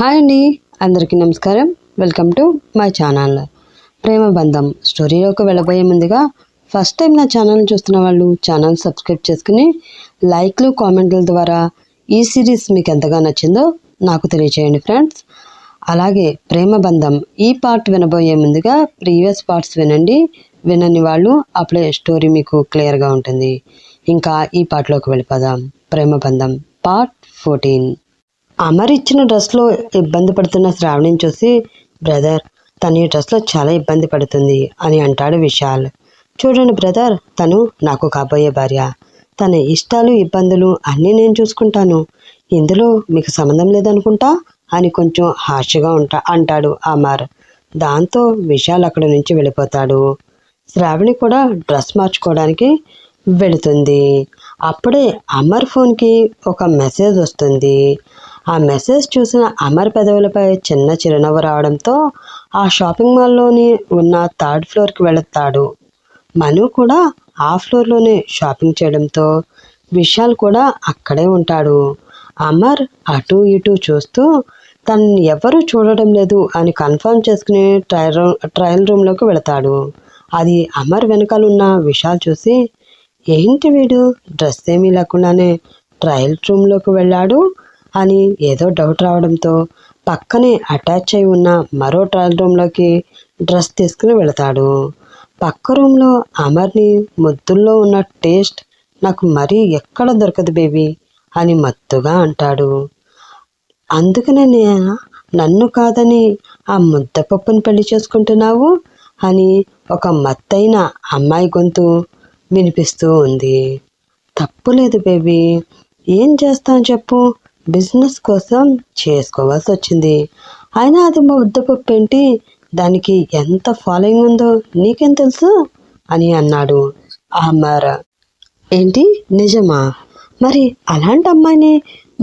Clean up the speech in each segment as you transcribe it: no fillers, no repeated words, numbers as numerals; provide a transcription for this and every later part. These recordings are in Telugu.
హాయ్ అండి, అందరికీ నమస్కారం. Welcome to my channel. ప్రేమ బంధం స్టోరీలోకి వెళ్ళబోయే ముందుగా ఫస్ట్ టైం నా ఛానల్ చూస్తున్న వాళ్ళు ఛానల్ సబ్స్క్రైబ్ చేసుకుని లైక్లు కామెంట్ల ద్వారా ఈ సిరీస్ మీకు ఎంతగా నచ్చిందో నాకు తెలియచేయండి ఫ్రెండ్స్. అలాగే ప్రేమ బంధం ఈ పార్ట్ వినబోయే ముందుగా ప్రీవియస్ పార్ట్స్ వినండి. వినని వాళ్ళు అప్పుడే స్టోరీ మీకు క్లియర్గా ఉంటుంది. ఇంకా ఈ పార్ట్లోకి వెళ్ళిపోదాం. ప్రేమ బంధం పార్ట్ 14. అమర్ ఇచ్చిన డ్రెస్లో ఇబ్బంది పడుతున్న శ్రావణిని చూసి, బ్రదర్, తను ఈ డ్రెస్లో చాలా ఇబ్బంది పడుతుంది అని అంటాడు విశాల్. చూడండి బ్రదర్, తను నాకు కాబోయే భార్య. తన ఇష్టాలు ఇబ్బందులు అన్నీ నేను చూసుకుంటాను. ఇందులో మీకు సంబంధం లేదనుకుంటా అని కొంచెం హార్ష్గా అంటాడు అమర్. దాంతో విశాల్ అక్కడి నుంచి వెళ్ళిపోతాడు. శ్రావణి కూడా డ్రెస్ మార్చుకోవడానికి వెళుతుంది. అప్పుడే అమర్ ఫోన్కి ఒక మెసేజ్ వస్తుంది. ఆ మెసేజ్ చూసిన అమర్ పెదవులపై చిన్న చిరునవ్వు రావడంతో ఆ షాపింగ్ మాల్లోని ఉన్న 3rd ఫ్లోర్కి వెళతాడు. మను కూడా ఆ ఫ్లోర్లోనే షాపింగ్ చేయడంతో విశాల్ కూడా అక్కడే ఉంటాడు. అమర్ అటు ఇటు చూస్తూ తనని ఎవరూ చూడడం లేదు అని కన్ఫర్మ్ చేసుకుని ట్రయల్ రూమ్లోకి వెళతాడు. అది అమర్ వెనకాల ఉన్న విశాల్ చూసి, ఏంటి వీడు డ్రెస్ ఏమీ లేకుండానే ట్రయల్ రూమ్లోకి వెళ్ళాడు అని ఏదో డౌట్ రావడంతో పక్కనే అటాచ్ అయి ఉన్న మరో ట్రయల్ రూమ్లోకి డ్రెస్ తీసుకుని వెళతాడు. పక్క రూమ్లో అమర్ని ముద్దుల్లో ఉన్న టేస్ట్ నాకు మరీ ఎక్కడ దొరకదు బేబీ అని మత్తుగా అంటాడు. అందుకనే నన్ను కాదని ఆ ముద్దపప్పుని పెళ్లి చేసుకుంటున్నావు అని ఒక మత్తైన అమ్మాయి గొంతు వినిపిస్తూ ఉంది. తప్పులేదు బేబీ, ఏం చేస్తాను చెప్పు, బిజినెస్ కోసం చేసుకోవాల్సి వచ్చింది. అయినా అది ముద్దపప్పు ఏంటి, దానికి ఎంత ఫాలోయింగ్ ఉందో నీకేం తెలుసు అని అన్నాడు అమర్. ఏంటి, నిజమా? మరి అలాంటి అమ్మాయిని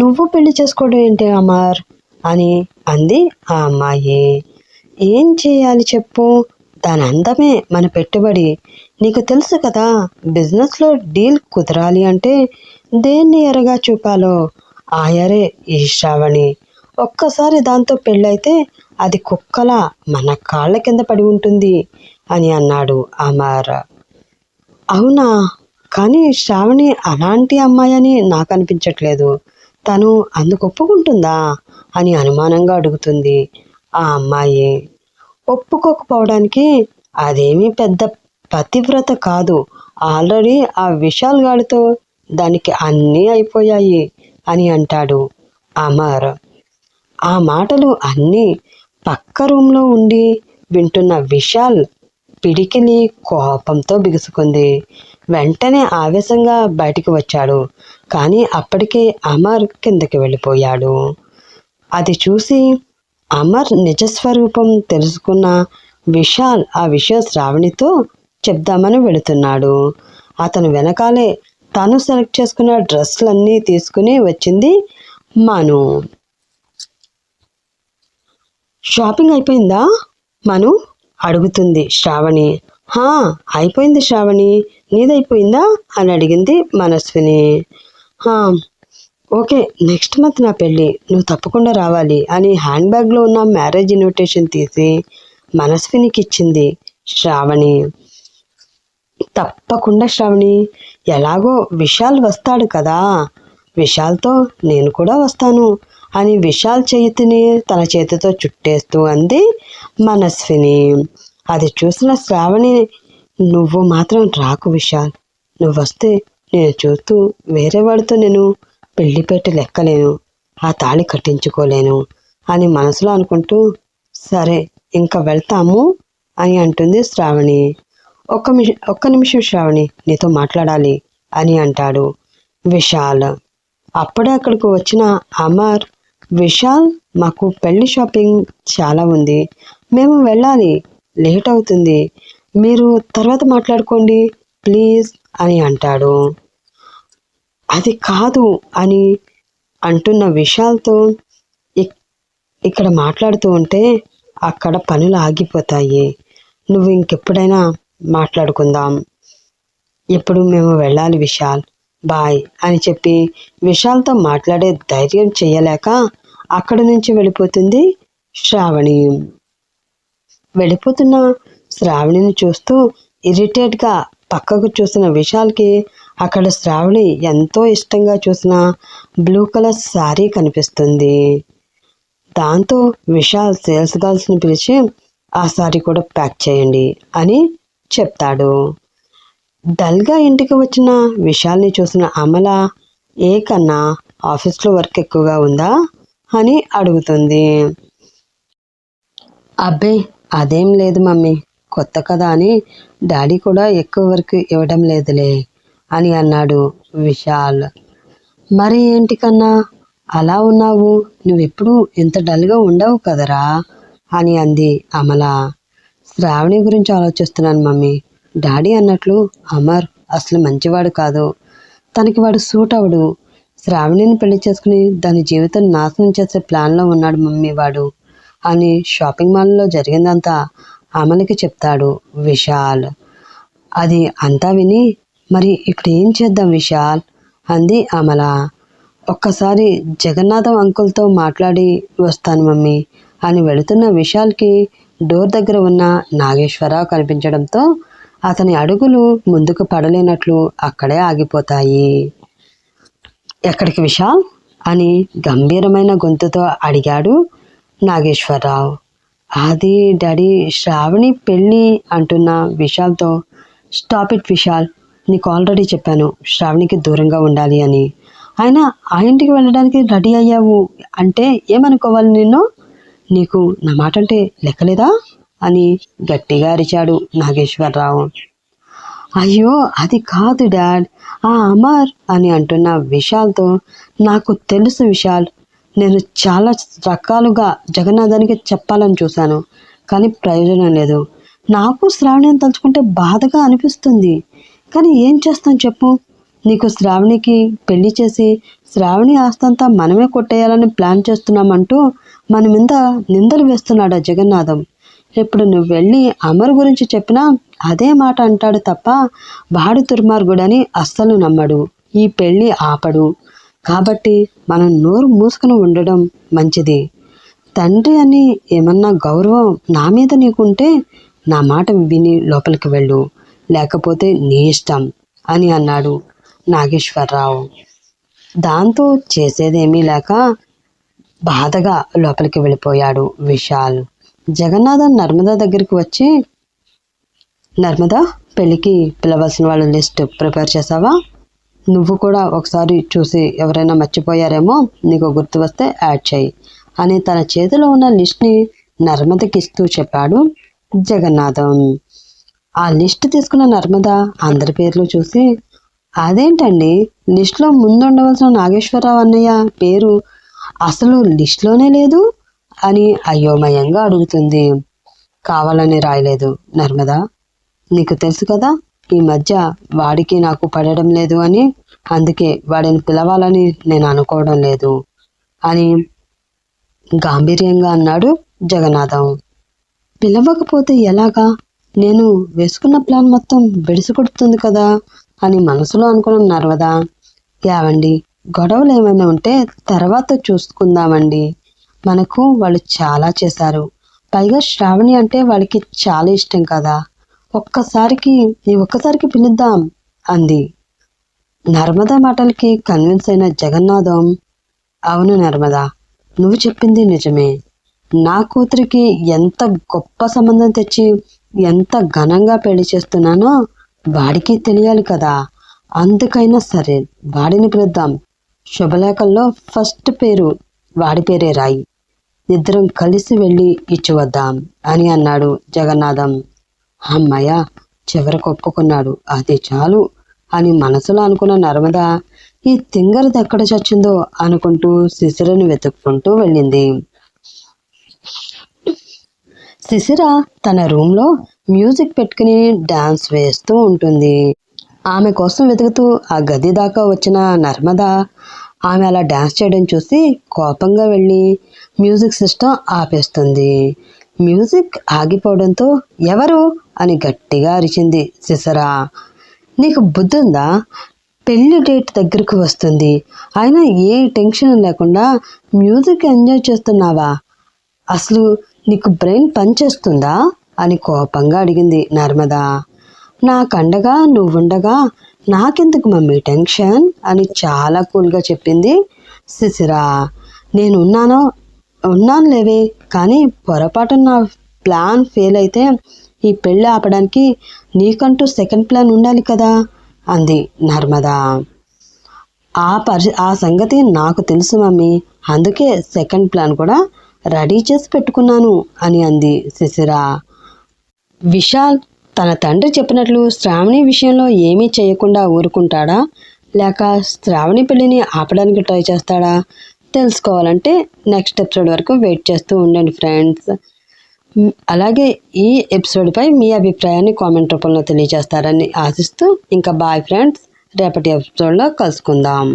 నువ్వు పెళ్లి చేసుకోవడం ఏంటి అమర్ అని అంది ఆ అమ్మాయి. ఏం చేయాలి చెప్పు, దాని అందమే మన పెట్టుబడి. నీకు తెలుసు కదా, బిజినెస్లో డీల్ కుదరాలి అంటే దేన్ని ఎరగా చూపాలో ఆ ఎరే ఈ శ్రావణి. ఒక్కసారి దాంతో పెళ్ళైతే అది కుక్కలా మన కాళ్ళ కింద పడి ఉంటుంది అని అన్నాడు అమర్. అవునా, కానీ శ్రావణి అలాంటి అమ్మాయి అని నాకు అనిపించట్లేదు. తను అందుకు ఒప్పుకుంటుందా అని అనుమానంగా అడుగుతుంది ఆ అమ్మాయి. ఒప్పుకోకపోవడానికి అదేమీ పెద్ద పతివ్రత కాదు. ఆల్రెడీ ఆ విశాల్ గాడితో దానికి అన్నీ అయిపోయాయి అని అంటాడు అమర్. ఆ మాటలు అన్నీ పక్క రూమ్లో ఉండి వింటున్న విశాల్ పిడికిలి కోపంతో బిగుసుకుంది. వెంటనే ఆవేశంగా బయటికి వచ్చాడు. కానీ అప్పటికే అమర్ కిందకి వెళ్ళిపోయాడు. అది చూసి అమర్ నిజస్వరూపం తెలుసుకున్న విశాల్ ఆ విషయం శ్రావణితో చెప్దామని వెళుతున్నాడు. అతను వెనకాలే తను సెలెక్ట్ చేసుకున్న డ్రెస్లన్నీ తీసుకుని వచ్చింది మను. షాపింగ్ అయిపోయిందా మను అడుగుతుంది శ్రావణి. అయిపోయింది శ్రావణి, నీదైపోయిందా అని అడిగింది మనస్విని. ఓకే, నెక్స్ట్ మంత్ నా పెళ్ళి, నువ్వు తప్పకుండా రావాలి అని హ్యాండ్ బ్యాగ్లో ఉన్న మ్యారేజ్ ఇన్విటేషన్ తీసి మనస్వినికి ఇచ్చింది శ్రావణి. తప్పకుండా శ్రావణి, ఎలాగో విశాల్ వస్తాడు కదా, విశాల్తో నేను కూడా వస్తాను అని విశాల్ చేతిని తన చేతితో చుట్టేస్తూ అంది మనస్విని. అది చూసిన శ్రావణి, నువ్వు మాత్రం రాకు విశాల్, నువ్వు వస్తే నేను చూస్తూ వేరే వాడితో నేను పెళ్లి పెట్టి లెక్కలేను, ఆ తాళి కట్టించుకోలేను అని మనసులో అనుకుంటూ, సరే ఇంకా వెళ్తాము అని అంటుంది శ్రావణి. ఒక్క నిమిషం శ్రావణి, నీతో మాట్లాడాలి అని అంటాడు విశాల్. అప్పుడే అక్కడికి వచ్చిన అమర్, విశాల్, మాకు పెళ్లి షాపింగ్ చాలా ఉంది, మేము వెళ్ళాలి, లేట్ అవుతుంది, మీరు తర్వాత మాట్లాడుకోండి ప్లీజ్ అని అంటాడు. అది కాదు అని అంటున్న విశాల్తో ఇక్కడ మాట్లాడుతూ ఉంటే అక్కడ పనులు ఆగిపోతాయి, నువ్వు ఇంకెప్పుడైనా మాట్లాడుకుందాం, ఇప్పుడు మేము వెళ్ళాలి విశాల్, బాయ్ అని చెప్పి విశాల్తో మాట్లాడే ధైర్యం చేయలేక అక్కడి నుంచి వెళ్ళిపోతుంది శ్రావణి. వెళ్ళిపోతున్న శ్రావణిని చూస్తూ ఇరిటేట్గా పక్కకు చూసిన విశాల్కి అక్కడ శ్రావణి ఎంతో ఇష్టంగా చూసిన బ్లూ కలర్ శారీ కనిపిస్తుంది. దాంతో విశాల్ సేల్స్ గర్ల్స్ని పిలిచి ఆ శారీ కూడా ప్యాక్ చేయండి అని చెప్తాడు. డల్గా ఇంటికి వచ్చిన విశాల్ని చూసిన అమల, ఏ కన్నా ఆఫీస్లో వర్క్ ఎక్కువగా ఉందా అని అడుగుతుంది. అబ్బే అదేం లేదు మమ్మీ, కొత్త కదా అని డాడీ కూడా ఎక్కువ వర్క్ ఇవ్వడం లేదులే అని అన్నాడు విశాల్. మరి ఏంటి కన్నా అలా ఉన్నావు, నువ్వెప్పుడు ఇంత డల్గా ఉండవు కదరా అని అంది అమల. శ్రావణి గురించి ఆలోచిస్తున్నాను మమ్మీ. డాడీ అన్నట్లు అమర్ అసలు మంచివాడు కాదు, తనకి వాడు సూట్ అవడు. శ్రావణిని పెళ్లి చేసుకుని దాని జీవితం నాశనం చేసే ప్లాన్లో ఉన్నాడు మమ్మీ వాడు అని షాపింగ్ మాల్లో జరిగిందంతా అమలకి చెప్తాడు విశాల్. అది అంతా విని మరి ఇక్కడ ఏం చేద్దాం విశాల్ అంది అమల. ఒక్కసారి జగన్నాథం అంకుల్తో మాట్లాడి వస్తాను మమ్మీ అని వెళుతున్న విశాల్కి డోర్ దగ్గర ఉన్న నాగేశ్వరరావు కనిపించడంతో అతని అడుగులు ముందుకు పడలేనట్లు అక్కడే ఆగిపోతాయి. ఎక్కడికి విశాల్ అని గంభీరమైన గొంతుతో అడిగాడు నాగేశ్వరరావు. అది డాడీ శ్రావణి పెళ్ళి అంటున్న విశాల్తో. స్టాప్ ఇట్ విశాల్, నీకు ఆల్రెడీ చెప్పాను శ్రావణికి దూరంగా ఉండాలి అని. అయినా ఆ ఇంటికి వెళ్ళడానికి రెడీ అయ్యావు అంటే ఏమనుకోవాలి నిన్ను? నీకు నా మాట అంటే లెక్కలేదా అని గట్టిగా అరిచాడు నాగేశ్వరరావు. అయ్యో అది కాదు డాడ్, ఆ అమర్ అని అంటున్న విశాల్తో. నాకు తెలుసు విశాల్, నేను చాలా రకాలుగా జగన్నాథానికి చెప్పాలని చూశాను, కానీ ప్రయోజనం లేదు. నాకు శ్రావణిని తలుచుకుంటే బాధగా అనిపిస్తుంది, కానీ ఏం చేస్తాను చెప్పు. నీకు శ్రావణికి పెళ్లి చేసి శ్రావణి ఆస్తంతా మనమే కొట్టేయాలని ప్లాన్ చేస్తున్నామంటూ మన మీద నిందలు వేస్తున్నాడు ఆ జగన్నాథం. ఇప్పుడు నువ్వు వెళ్ళి అమర్ గురించి చెప్పినా అదే మాట అంటాడు తప్ప వాడు దుర్మార్గుడని అస్సలు నమ్మడు, ఈ పెళ్ళి ఆపడు. కాబట్టి మనం నోరు మూసుకుని ఉండడం మంచిది. తండ్రి అని ఏమన్నా గౌరవం నా మీద నీకుంటే నా మాట విని లోపలికి వెళ్ళు, లేకపోతే నీ ఇష్టం అని అన్నాడు నాగేశ్వరరావు. దాంతో చేసేదేమీ లేక బాధగా లోపలికి వెళ్ళిపోయాడు విశాల్. జగన్నాథన్ నర్మదా దగ్గరికి వచ్చి, నర్మదా పెళ్ళికి పిలవాల్సిన వాళ్ళ లిస్ట్ ప్రిపేర్ చేసావా? నువ్వు కూడా ఒకసారి చూసి ఎవరైనా మర్చిపోయారేమో నీకు గుర్తు వస్తే యాడ్ చేయి అని తన చేతిలో ఉన్న లిస్ట్ని నర్మదకి ఇస్తూ చెప్పాడు జగన్నాథం. ఆ లిస్ట్ తీసుకున్న నర్మద అందరి పేర్లు చూసి, అదేంటండి లిస్ట్లో ముందు ఉండవలసిన నాగేశ్వరరావు అన్నయ్య పేరు అసలు లిస్ట్లోనే లేదు అని అయోమయంగా అడుగుతుంది. కావాలని రాయలేదు నర్మద, నీకు తెలుసు కదా ఈ మధ్య వాడికి నాకు పడడం లేదు అని, అందుకే వాడిని పిలవాలని నేను అనుకోవడం లేదు అని గాంభీర్యంగా అన్నాడు జగన్నాథం. పిలవకపోతే ఎలాగా, నేను వేసుకున్న ప్లాన్ మొత్తం బెడిసికొడుతుంది కదా అని మనసులో అనుకున్న నర్మద, యావండి గొడవలు ఏమైనా ఉంటే తర్వాత చూసుకుందామండి, మనకు వాళ్ళు చాలా చేశారు, పైగా శ్రావణి అంటే వాళ్ళకి చాలా ఇష్టం కదా, ఒక్కసారికి పిలుద్దాం అంది. నర్మద మాటలకి కన్విన్స్ అయిన జగన్నాథం, అవును నర్మద, నువ్వు చెప్పింది నిజమే. నా కూతురికి ఎంత గొప్ప సంబంధం తెచ్చి ఎంత ఘనంగా పెళ్లి చేస్తున్నానో వాడికి తెలియాలి కదా, అందుకైనా సరే వాడిని పిలుద్దాం. శుభలేఖల్లో ఫస్ట్ పేరు వాడి పేరే రాయి, ఇద్దరం కలిసి వెళ్ళి ఇచ్చివద్దాం అని అన్నాడు జగన్నాథం. అమ్మయ్య చివరికి ఒప్పుకున్నాడు, అది చాలు అని మనసులో అనుకున్న నర్మద ఈ తింగరది ఎక్కడ చచ్చిందో అనుకుంటూ శిశిరని వెతుక్కుంటూ వెళ్ళింది. శిశిర తన రూమ్లో మ్యూజిక్ పెట్టుకుని డాన్స్ వేస్తూ ఉంటుంది. ఆమె కోసం వెతుకుతూ ఆ గది దాకా వచ్చిన నర్మద ఆమె అలా డాన్స్ చేయడం చూసి కోపంగా వెళ్ళి మ్యూజిక్ సిస్టమ్ ఆపేస్తుంది. మ్యూజిక్ ఆగిపోవడంతో ఎవరు అని గట్టిగా అరిచింది శిశిర. నీకు బుద్ధుందా, పెళ్లి డేట్ దగ్గరకు వస్తుంది, అయినా ఏ టెన్షన్ లేకుండా మ్యూజిక్ ఎంజాయ్ చేస్తున్నావా? అసలు నీకు బ్రెయిన్ పనిచేస్తుందా అని కోపంగా అడిగింది నర్మద. నాకండగా నువ్వుండగా నాకెందుకు మమ్మీ టెన్షన్ అని చాలా కూల్గా చెప్పింది శిశిర. ఉన్నాను లేవే, కానీ పొరపాటు నా ప్లాన్ ఫెయిల్ అయితే ఈ పెళ్ళి ఆపడానికి నీకంటూ సెకండ్ ప్లాన్ ఉండాలి కదా అంది నర్మద. ఆ సంగతి నాకు తెలుసు మమ్మీ, అందుకే సెకండ్ ప్లాన్ కూడా రెడీ చేసి పెట్టుకున్నాను అని అంది శిశిర. విశాల్ తన తండ్రి చెప్పినట్లు శ్రావణి విషయంలో ఏమీ చేయకుండా ఊరుకుంటాడా, లేక శ్రావణి పెళ్ళిని ఆపడానికి ట్రై చేస్తాడా? తెలుసుకోవాలంటే నెక్స్ట్ ఎపిసోడ్ వరకు వెయిట్ చేస్తూ ఉండండి ఫ్రెండ్స్. అలాగే ఈ ఎపిసోడ్పై మీ అభిప్రాయాన్ని కామెంట్ రూపంలో తెలియజేస్తారని ఆశిస్తూ ఇంకా బాయ్ ఫ్రెండ్స్, రేపటి ఎపిసోడ్లో కలుసుకుందాం.